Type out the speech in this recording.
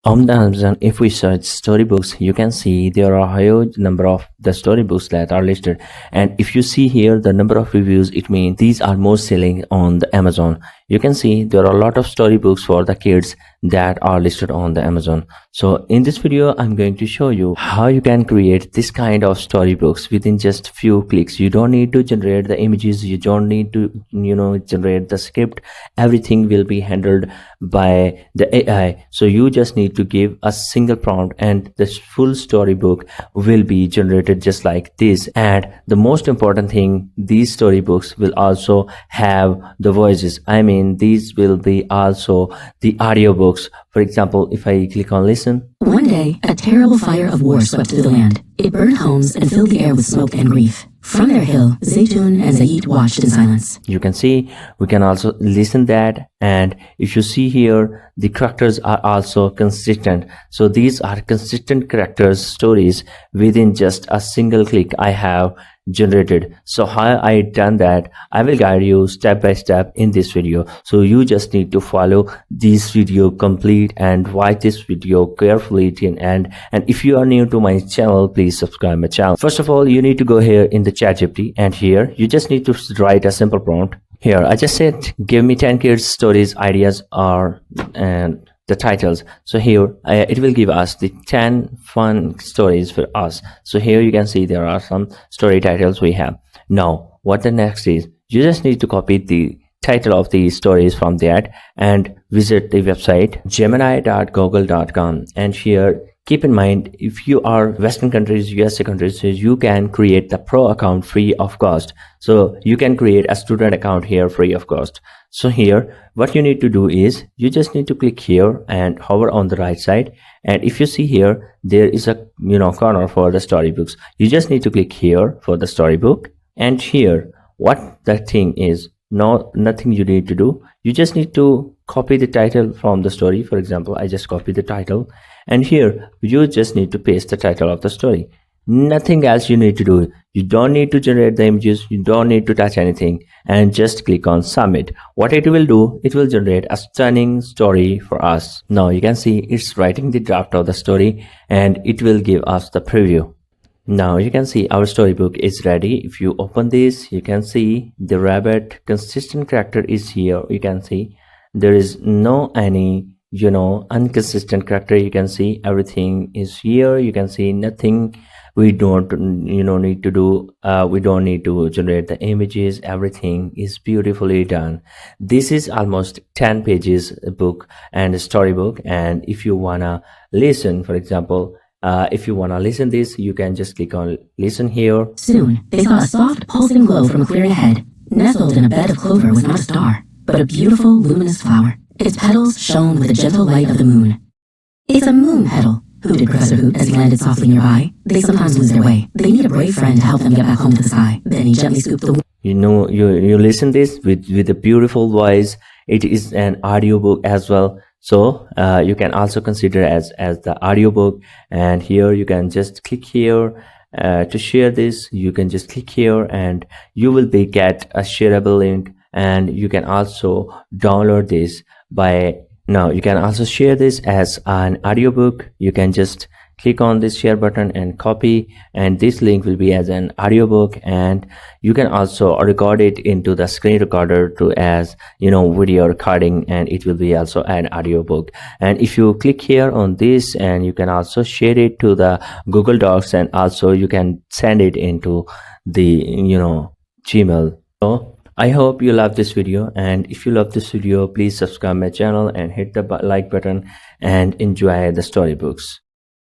On the Amazon, if we search storybooks, you can see there are a huge number of the storybooks that are listed. And if you see here the number of reviews, it means these are most selling on the Amazon. You can see there are a lot of storybooks for the kids that are listed on the Amazon. So in this video, I'm going to show you how you can create this kind of storybooks within just few clicks. You don't need to generate the images. You don't need to, generate the script. Everything will be handled by the AI. So you just need to give a single prompt and this full storybook will be generated just like this. And the most important thing, these storybooks will also have the voices. I mean, these will be also the audiobooks. For example, if I click on listen. One day, a terrible fire of war swept through the land. It burned homes and filled the air with smoke and grief. From their hill, Zaytun and Zayit watched in silence. You can see, we can also listen that. And if you see here, the characters are also consistent. So these are consistent characters stories within just a single click I have generated. So how I done that, I will guide you step by step in this video. So you just need to follow this video complete and watch this video carefully till end. And if you are new to my channel, please subscribe my channel. First of all, you need to go here in the ChatGPT, and here you just need to write a simple prompt. Here I just said give me 10 kids stories ideas and the titles. So here it will give us the 10 fun stories for us. So here you can see there are some story titles we have. Now what the next is, you just need to copy the title of the stories from that and visit the website gemini.google.com. and here keep in mind, if you are Western countries, USA countries, so you can create the pro account free of cost. So you can create a student account here free of cost. So here what you need to do is you just need to click here and hover on the right side. And if you see here, there is a corner for the storybooks. You just need to click here for the storybook. And here what the thing is, nothing you need to do. You just need to copy the title from the story. For example, I just copy the title, and here you just need to paste the title of the story. Nothing else you need to do. You don't need to generate the images. You don't need to touch anything, and just click on submit. What it will do, it will generate a stunning story for us. Now you can see it's writing the draft of the story, and it will give us the preview. Now you can see our storybook is ready. If you open this, you can see the rabbit consistent character is here. You can see there is no any inconsistent character. You can see everything is here. You can see nothing we don't need to do. We don't need to generate the images. Everything is beautifully done. This is almost 10 pages book and storybook. And if you wanna listen, for example, if you want to listen this, you can just click on listen here. Soon, they saw a soft, pulsing glow from a clearing ahead. Nestled in a bed of clover was not a star, but a beautiful, luminous flower. Its petals shone with the gentle light of the moon. It's a moon petal, hooted Professor Hoot as he landed softly nearby. They sometimes lose their way. They need a brave friend to help them get back home to the sky. Then he gently scooped the... You listen this with a beautiful voice. It is an audiobook as well. So you can also consider as the audiobook. And here you can just click here to share this. You can just click here and you will get a shareable link. And you can also download this you can also share this as an audiobook. You can just click on this share button and copy, and this link will be as an audiobook. And you can also record it into the screen recorder to as video recording, and it will be also an audiobook. And if you click here on this, and you can also share it to the Google Docs, and also you can send it into the Gmail. So I hope you love this video, and if you love this video, please subscribe my channel and hit the like button and enjoy the storybooks.